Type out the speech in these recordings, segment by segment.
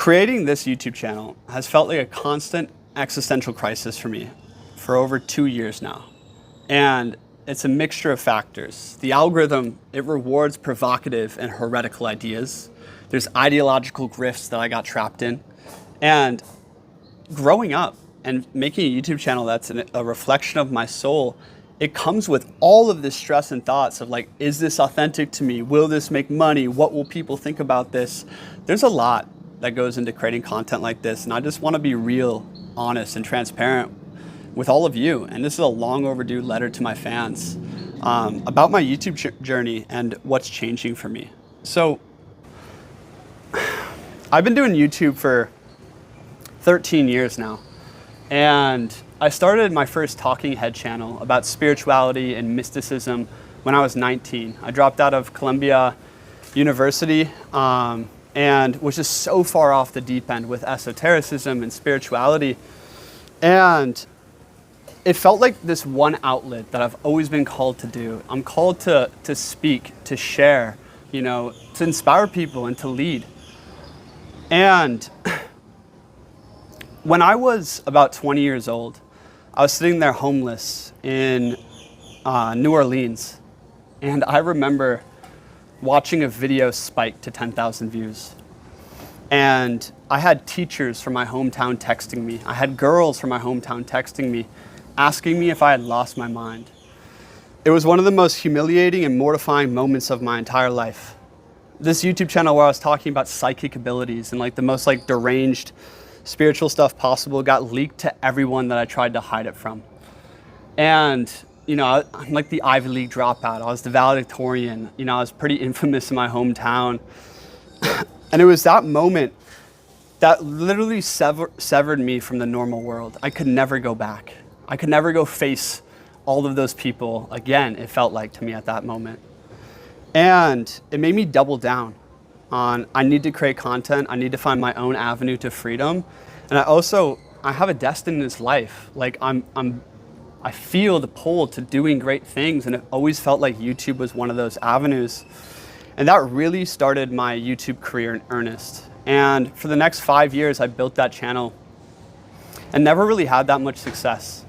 Creating this YouTube channel has felt like a constant existential crisis for me for over 2 years now. And it's a mixture of factors. The algorithm, it rewards provocative and heretical ideas. There's ideological grifts that I got trapped in. And growing up and making a YouTube channel that's a reflection of my soul, it comes with all of this stress and thoughts of like, is this authentic to me? Will this make money? What will people think about this? There's a lot that goes into creating content like this. And I just want to be real, honest, and transparent with all of you. And this is a long overdue letter to my fans about my YouTube journey and what's changing for me. So I've been doing YouTube for 13 years now. And I started my first talking head channel about spirituality and mysticism when I was 19. I dropped out of Columbia University and was just so far off the deep end with esotericism and spirituality. And it felt like this one outlet that I've always been called to do. I'm called to speak, to share, to inspire people and to lead. And when I was about 20 years old, I was sitting there homeless in New Orleans. And I remember watching a video spike to 10,000 views. And I had teachers from my hometown texting me. I had girls from my hometown texting me, asking me if I had lost my mind. It was one of the most humiliating and mortifying moments of my entire life. This YouTube channel where I was talking about psychic abilities and like the most like deranged spiritual stuff possible got leaked to everyone that I tried to hide it from. And I'm like the Ivy League dropout. I was the valedictorian. I was pretty infamous in my hometown. And it was that moment that literally severed me from the normal world. I could never go back. I could never go face all of those people again, it felt like to me at that moment. And it made me double down on I need to create content. I need to find my own avenue to freedom. And I have a destiny in this life. Like I feel the pull to doing great things, and it always felt like YouTube was one of those avenues. And that really started my YouTube career in earnest. And for the next 5 years, I built that channel and never really had that much success.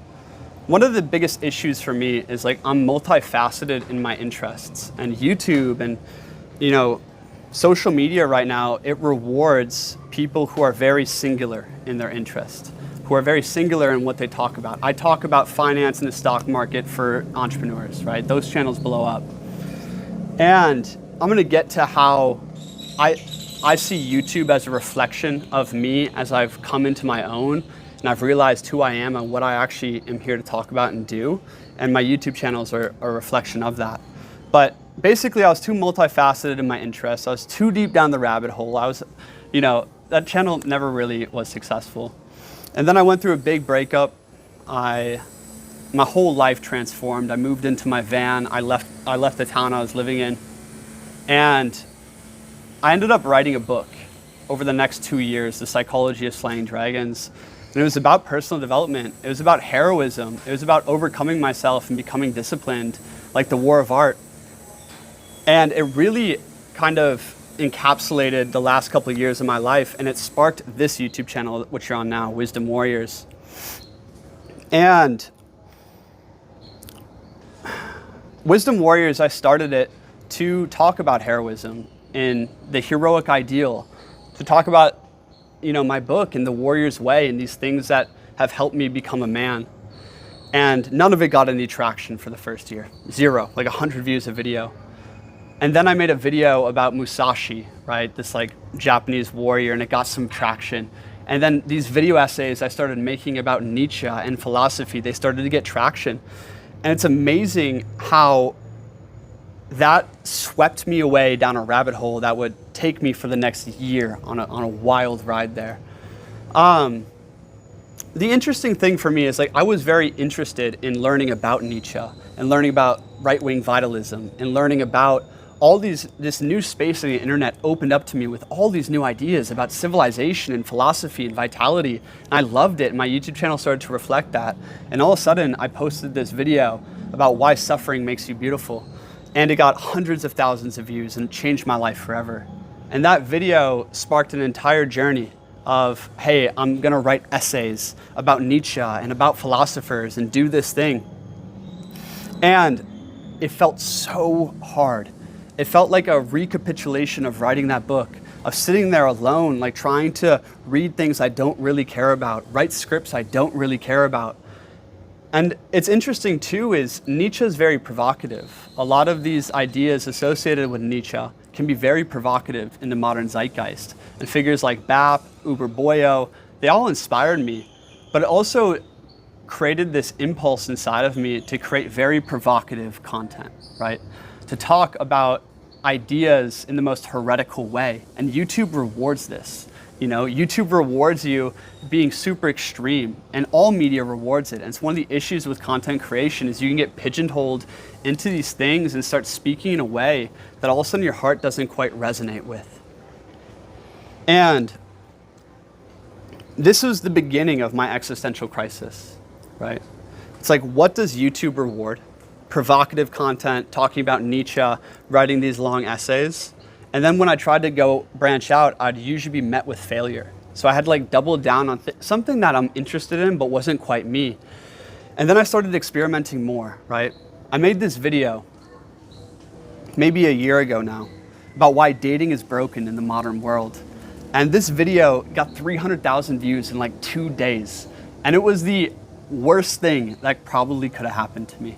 One of the biggest issues for me is like I'm multifaceted in my interests, and YouTube and social media right now, it rewards people who are very singular in their interest, who are very singular in what they talk about. I talk about finance and the stock market for entrepreneurs, right? Those channels blow up. And I'm gonna get to how I see YouTube as a reflection of me as I've come into my own and I've realized who I am and what I actually am here to talk about and do. And my YouTube channels are a reflection of that. But basically, I was too multifaceted in my interests. I was too deep down the rabbit hole. That channel never really was successful. And then I went through a big breakup. My whole life transformed. I moved into my van. I left the town I was living in. And I ended up writing a book over the next 2 years, The Psychology of Slaying Dragons. And it was about personal development. It was about heroism. It was about overcoming myself and becoming disciplined, like the war of art. And it really kind of encapsulated the last couple of years of my life, and it sparked this YouTube channel, which you're on now, Wisdom Warriors. And Wisdom Warriors, I started it to talk about heroism and the heroic ideal, to talk about, my book and the warrior's way and these things that have helped me become a man. And none of it got any traction for the first year. 0, like 100 views a video. And then I made a video about Musashi, right? This like Japanese warrior, and it got some traction. And then these video essays I started making about Nietzsche and philosophy, they started to get traction. And it's amazing how that swept me away down a rabbit hole that would take me for the next year on a wild ride there. The interesting thing for me is like I was very interested in learning about Nietzsche and learning about right-wing vitalism and learning about all this new space on the internet opened up to me with all these new ideas about civilization and philosophy and vitality. And I loved it. My YouTube channel started to reflect that. And all of a sudden I posted this video about why suffering makes you beautiful. And it got hundreds of thousands of views and changed my life forever. And that video sparked an entire journey of, hey, I'm gonna write essays about Nietzsche and about philosophers and do this thing. And it felt so hard. It felt like a recapitulation of writing that book, of sitting there alone, like trying to read things I don't really care about, write scripts I don't really care about. And it's interesting too is Nietzsche is very provocative. A lot of these ideas associated with Nietzsche can be very provocative in the modern zeitgeist. And figures like Bap, Uber Boyo, they all inspired me, but it also created this impulse inside of me to create very provocative content, right? To talk about ideas in the most heretical way. And YouTube rewards this. You know, YouTube rewards you being super extreme, and all media rewards it. And it's one of the issues with content creation is you can get pigeonholed into these things and start speaking in a way that all of a sudden your heart doesn't quite resonate with. And this was the beginning of my existential crisis, right? It's like, what does YouTube reward? Provocative content, talking about Nietzsche, writing these long essays. And then when I tried to go branch out, I'd usually be met with failure. So I had to like double down on something that I'm interested in, but wasn't quite me. And then I started experimenting more, right? I made this video maybe a year ago now about why dating is broken in the modern world. And this video got 300,000 views in like 2 days. And it was the worst thing that probably could have happened to me.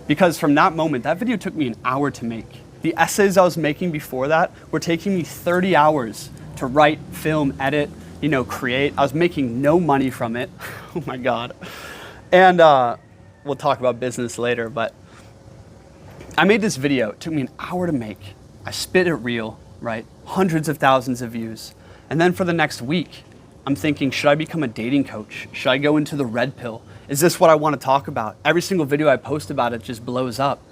Because from that moment, that video took me an hour to make. The essays I was making before that were taking me 30 hours to write, film, edit, create. I was making no money from it. Oh my God. And we'll talk about business later, but I made this video. It took me an hour to make. I spit it real, right? Hundreds of thousands of views. And then for the next week, I'm thinking, should I become a dating coach? Should I go into the red pill? Is this what I want to talk about? Every single video I post about it just blows up.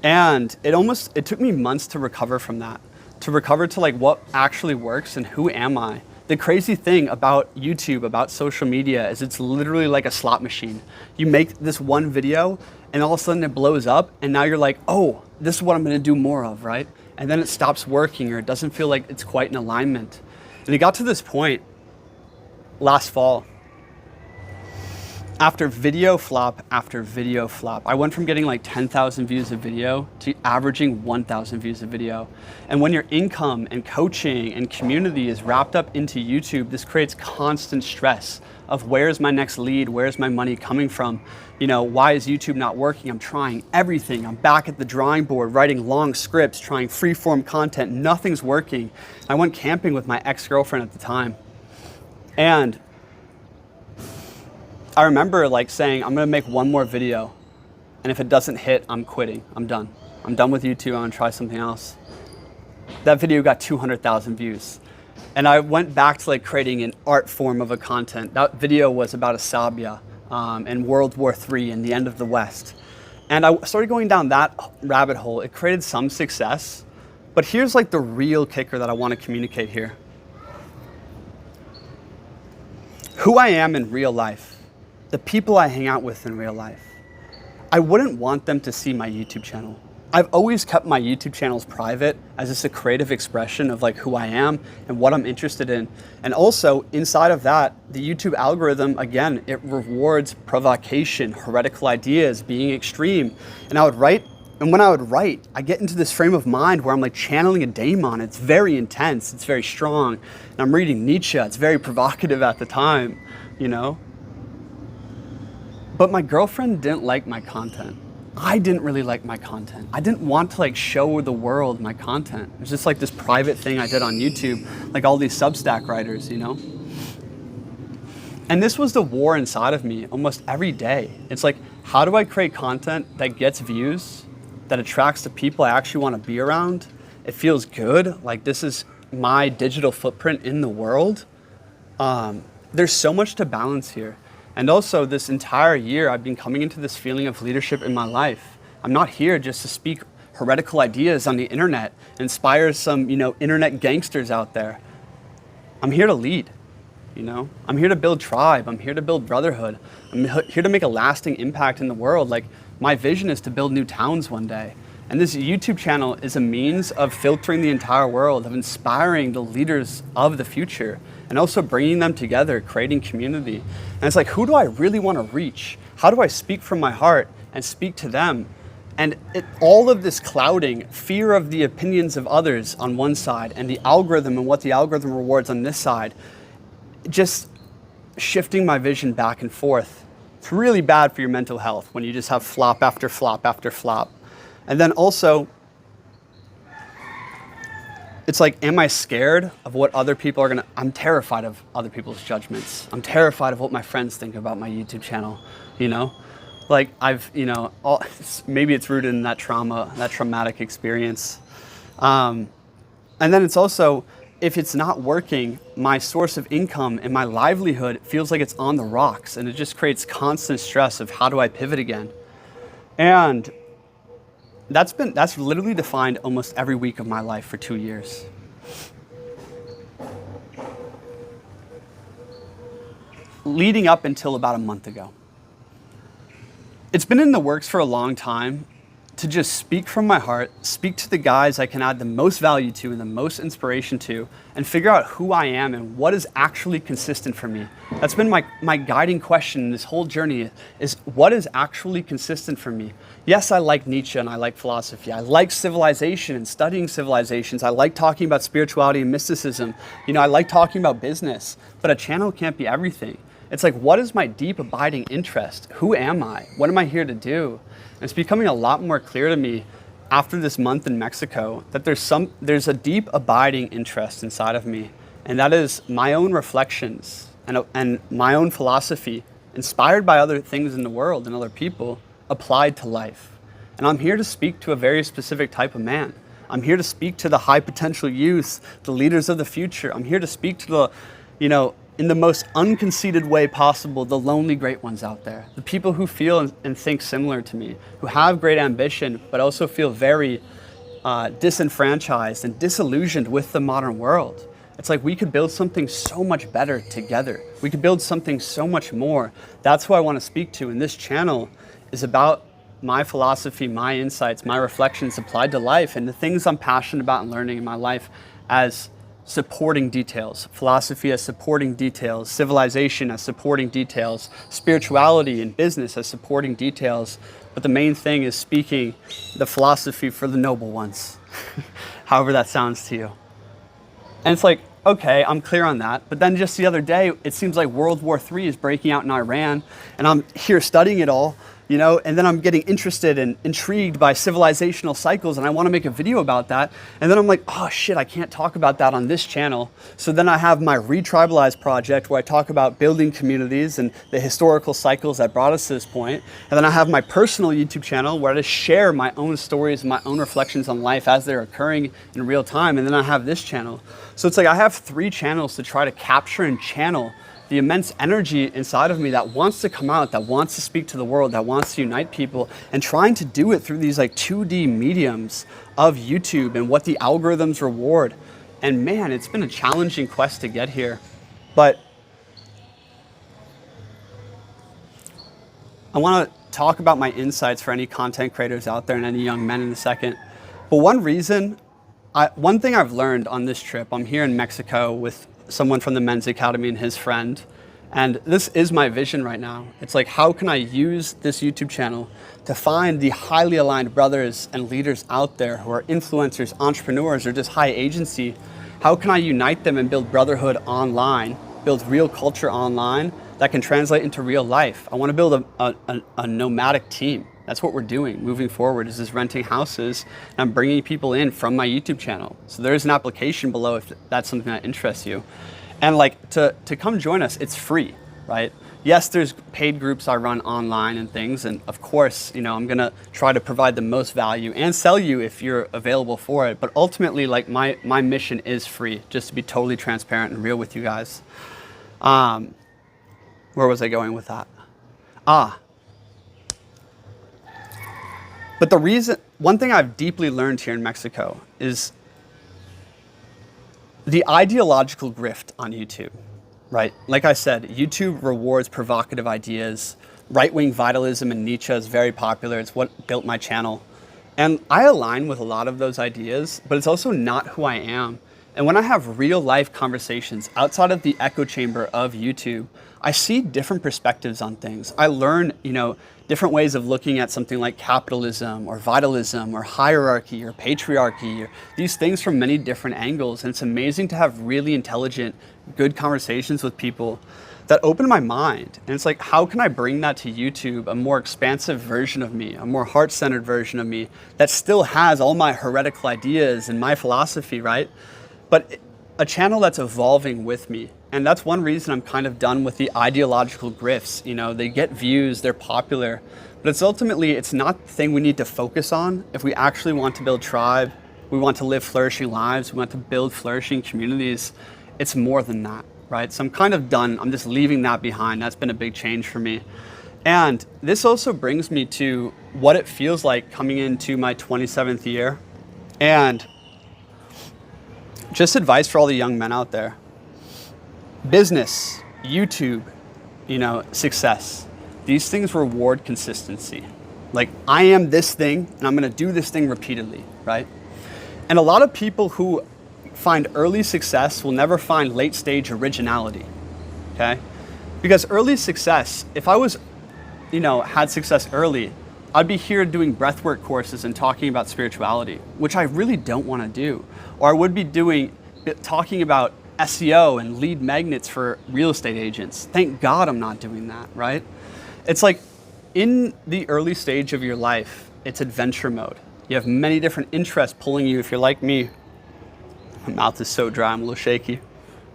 And it took me months to recover from that, to recover to like what actually works and who am I? The crazy thing about YouTube, about social media, is it's literally like a slot machine. You make this one video and all of a sudden it blows up and now you're like, oh, this is what I'm gonna do more of, right? And then it stops working or it doesn't feel like it's quite in alignment. And it got to this point last fall. After video flop after video flop, I went from getting like 10,000 views a video to averaging 1,000 views a video. And when your income and coaching and community is wrapped up into YouTube, this creates constant stress of where's my next lead? Where's my money coming from? Why is YouTube not working? I'm trying everything. I'm back at the drawing board, writing long scripts, trying free form content. Nothing's working. I went camping with my ex-girlfriend at the time. And I remember like saying, I'm gonna make one more video, and if it doesn't hit, I'm quitting. I'm done. I'm done with YouTube. I'm gonna try something else. That video got 200,000 views. And I went back to like creating an art form of a content. That video was about a Sabia and World War III and the end of the West. And I started going down that rabbit hole. It created some success, but here's like the real kicker that I wanna communicate here. Who I am in real life, the people I hang out with in real life, I wouldn't want them to see my YouTube channel. I've always kept my YouTube channels private as just a creative expression of like who I am and what I'm interested in. And also inside of that, the YouTube algorithm, again, it rewards provocation, heretical ideas, being extreme. And when I would write, I get into this frame of mind where I'm like channeling a daemon. It's very intense, it's very strong. And I'm reading Nietzsche, it's very provocative at the time, But my girlfriend didn't like my content. I didn't really like my content. I didn't want to like show the world my content. It was just like this private thing I did on YouTube, like all these Substack writers, And this was the war inside of me almost every day. It's like, how do I create content that gets views, that attracts the people I actually want to be around? It feels good, like this is my digital footprint in the world. There's so much to balance here. And also this entire year, I've been coming into this feeling of leadership in my life. I'm not here just to speak heretical ideas on the internet, inspire some, internet gangsters out there. I'm here to lead, I'm here to build tribe. I'm here to build brotherhood. I'm here to make a lasting impact in the world. Like my vision is to build new towns one day. And this YouTube channel is a means of filtering the entire world, of inspiring the leaders of the future. and also bringing them together, creating community. And it's like, who do I really want to reach? How do I speak from my heart and speak to them? And all of this clouding, fear of the opinions of others on one side and the algorithm and what the algorithm rewards on this side, just shifting my vision back and forth. It's really bad for your mental health when you just have flop after flop after flop. And then also, it's like, am I scared of what other people are gonna, I'm terrified of other people's judgments. I'm terrified of what my friends think about my YouTube channel, you know? Like maybe it's rooted in that trauma, that traumatic experience. And then it's also, if it's not working, my source of income and my livelihood feels like it's on the rocks, and it just creates constant stress of how do I pivot again? And that's literally defined almost every week of my life for 2 years. Leading up until about a month ago. It's been in the works for a long time to just speak from my heart, speak to the guys I can add the most value to and the most inspiration to, and figure out who I am and what is actually consistent for me. That's been my guiding question in this whole journey, is what is actually consistent for me? Yes, I like Nietzsche and I like philosophy. I like civilization and studying civilizations. I like talking about spirituality and mysticism. I like talking about business, but a channel can't be everything. It's like, what is my deep abiding interest? Who am I? What am I here to do? And it's becoming a lot more clear to me after this month in Mexico that there's a deep abiding interest inside of me. And that is my own reflections and my own philosophy, inspired by other things in the world and other people, applied to life. And I'm here to speak to a very specific type of man. I'm here to speak to the high potential youth, the leaders of the future. I'm here to speak to the, in the most unconceited way possible, the lonely great ones out there, the people who feel and think similar to me, who have great ambition, but also feel very disenfranchised and disillusioned with the modern world. It's like, we could build something so much better together. We could build something so much more. That's who I want to speak to. And this channel is about my philosophy, my insights, my reflections applied to life, and the things I'm passionate about and learning in my life as supporting details. Philosophy as supporting details, civilization as supporting details, spirituality and business as supporting details. But the main thing is speaking the philosophy for the noble ones, however that sounds to you. And it's like, okay, I'm clear on that. But then just the other day, it seems like World War III is breaking out in Iran, and I'm here studying it all, and then I'm getting interested and intrigued by civilizational cycles, and I want to make a video about that. And then I'm like, oh shit, I can't talk about that on this channel. So then I have my Retribalize project, where I talk about building communities and the historical cycles that brought us to this point. And then I have my personal YouTube channel, where I just share my own stories and my own reflections on life as they're occurring in real time. And then I have this channel. So it's like, I have 3 channels to try to capture and channel the immense energy inside of me that wants to come out, that wants to speak to the world, that wants to unite people, and trying to do it through these like 2D mediums of YouTube and what the algorithms reward. And man, it's been a challenging quest to get here. But I want to talk about my insights for any content creators out there and any young men in a second. But one thing I've learned on this trip, I'm here in Mexico with someone from the Men's Academy and his friend. And this is my vision right now. It's like, how can I use this YouTube channel to find the highly aligned brothers and leaders out there who are influencers, entrepreneurs, or just high agency? How can I unite them and build brotherhood online, build real culture online that can translate into real life? I want to build a nomadic team. That's what we're doing moving forward, is just renting houses, and I'm bringing people in from my YouTube channel. So there's an application below if that's something that interests you. And like, to come join us, it's free, right? Yes, there's paid groups I run online and things. And of course, I'm gonna try to provide the most value and sell you if you're available for it. But ultimately, like, my mission is free, just to be totally transparent and real with you guys. Where was I going with that? But one thing I've deeply learned here in Mexico is the ideological grift on YouTube, right? Like I said, YouTube rewards provocative ideas. Right-wing vitalism and Nietzsche is very popular. It's what built my channel. And I align with a lot of those ideas, but it's also not who I am. And when I have real life conversations outside of the echo chamber of YouTube, I see different perspectives on things. I learn, different ways of looking at something like capitalism or vitalism or hierarchy or patriarchy, or these things from many different angles. And it's amazing to have really intelligent, good conversations with people that open my mind. And it's like, how can I bring that to YouTube, a more expansive version of me, a more heart-centered version of me that still has all my heretical ideas and my philosophy, right? But a channel that's evolving with me. And that's one reason I'm kind of done with the ideological grifts. They get views, they're popular, but it's not the thing we need to focus on. If we actually want to build tribe, we want to live flourishing lives, we want to build flourishing communities, it's more than that, right? So I'm kind of done. I'm just leaving that behind. That's been a big change for me. And this also brings me to what it feels like coming into my 27th year. And just advice for all the young men out there. Business, YouTube, success. These things reward consistency. Like, I am this thing and I'm gonna do this thing repeatedly, right? And a lot of people who find early success will never find late stage originality, okay? Because early success, if I was, had success early, I'd be here doing breathwork courses and talking about spirituality, which I really don't want to do. Or I would be talking about SEO and lead magnets for real estate agents. Thank God I'm not doing that, right? It's like in the early stage of your life, it's adventure mode. You have many different interests pulling you. If you're like me, my mouth is so dry, I'm a little shaky.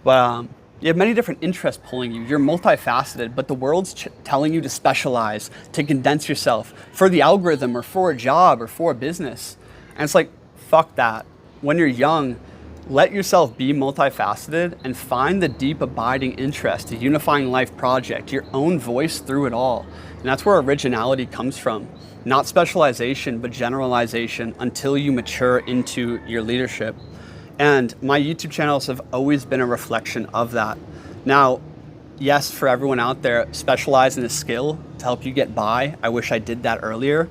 But you have many different interests pulling you. You're multifaceted, but the world's telling you to specialize, to condense yourself for the algorithm or for a job or for a business. And it's like, fuck that. When you're young, let yourself be multifaceted and find the deep abiding interest, a unifying life project, your own voice through it all. And that's where originality comes from. Not specialization, but generalization until you mature into your leadership. And my YouTube channels have always been a reflection of that. Now, yes, for everyone out there, specialize in a skill to help you get by. I wish I did that earlier.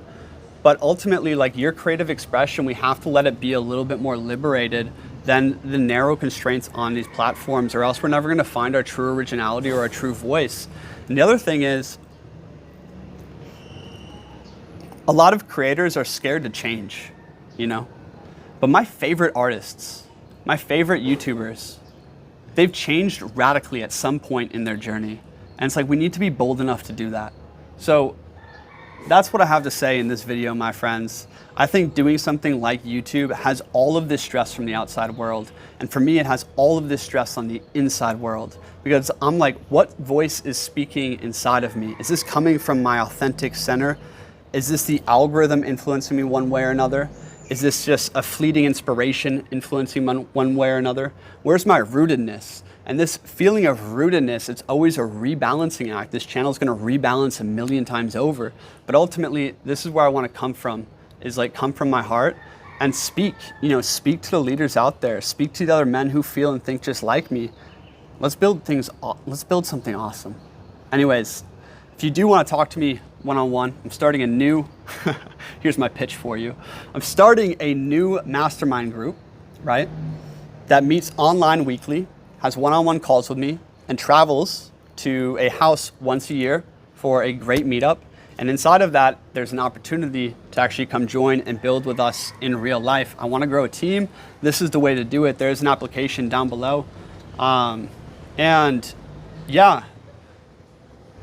But ultimately, like your creative expression, we have to let it be a little bit more liberated than the narrow constraints on these platforms, or else we're never gonna find our true originality or our true voice. And the other thing is, a lot of creators are scared to change, But my favorite artists, my favorite YouTubers, they've changed radically at some point in their journey. And it's like, we need to be bold enough to do that. So that's what I have to say in this video, my friends. I think doing something like YouTube has all of this stress from the outside world. And for me, it has all of this stress on the inside world. Because I'm like, what voice is speaking inside of me? Is this coming from my authentic center? Is this the algorithm influencing me one way or another? Is this just a fleeting inspiration influencing one way or another? Where's my rootedness? And this feeling of rootedness, it's always a rebalancing act. This channel is going to rebalance a million times over. But ultimately, this is where I want to come from, is like come from my heart and speak, speak to the leaders out there, speak to the other men who feel and think just like me. Let's build something awesome. Anyways, if you do want to talk to me one-on-one, I'm starting a new, here's my pitch for you. I'm starting a new mastermind group, right? That meets online weekly, has one-on-one calls with me, and travels to a house once a year for a great meetup. And inside of that, there's an opportunity to actually come join and build with us in real life. I want to grow a team. This is the way to do it. There's an application down below. And yeah,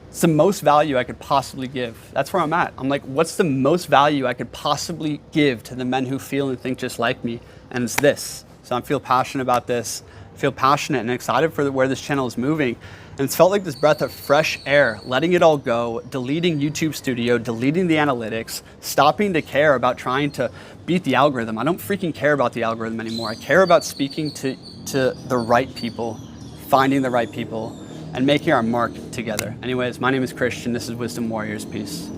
it's the most value I could possibly give. That's where I'm at. I'm like, what's the most value I could possibly give to the men who feel and think just like me? And it's this. So I feel passionate about this. I feel passionate and excited for where this channel is moving. And it's felt like this breath of fresh air, letting it all go, deleting YouTube Studio, deleting the analytics, stopping to care about trying to beat the algorithm. I don't freaking care about the algorithm anymore. I care about speaking to the right people, finding the right people, and making our mark together. Anyways, my name is Christian. This is Wisdom Warriors. Peace.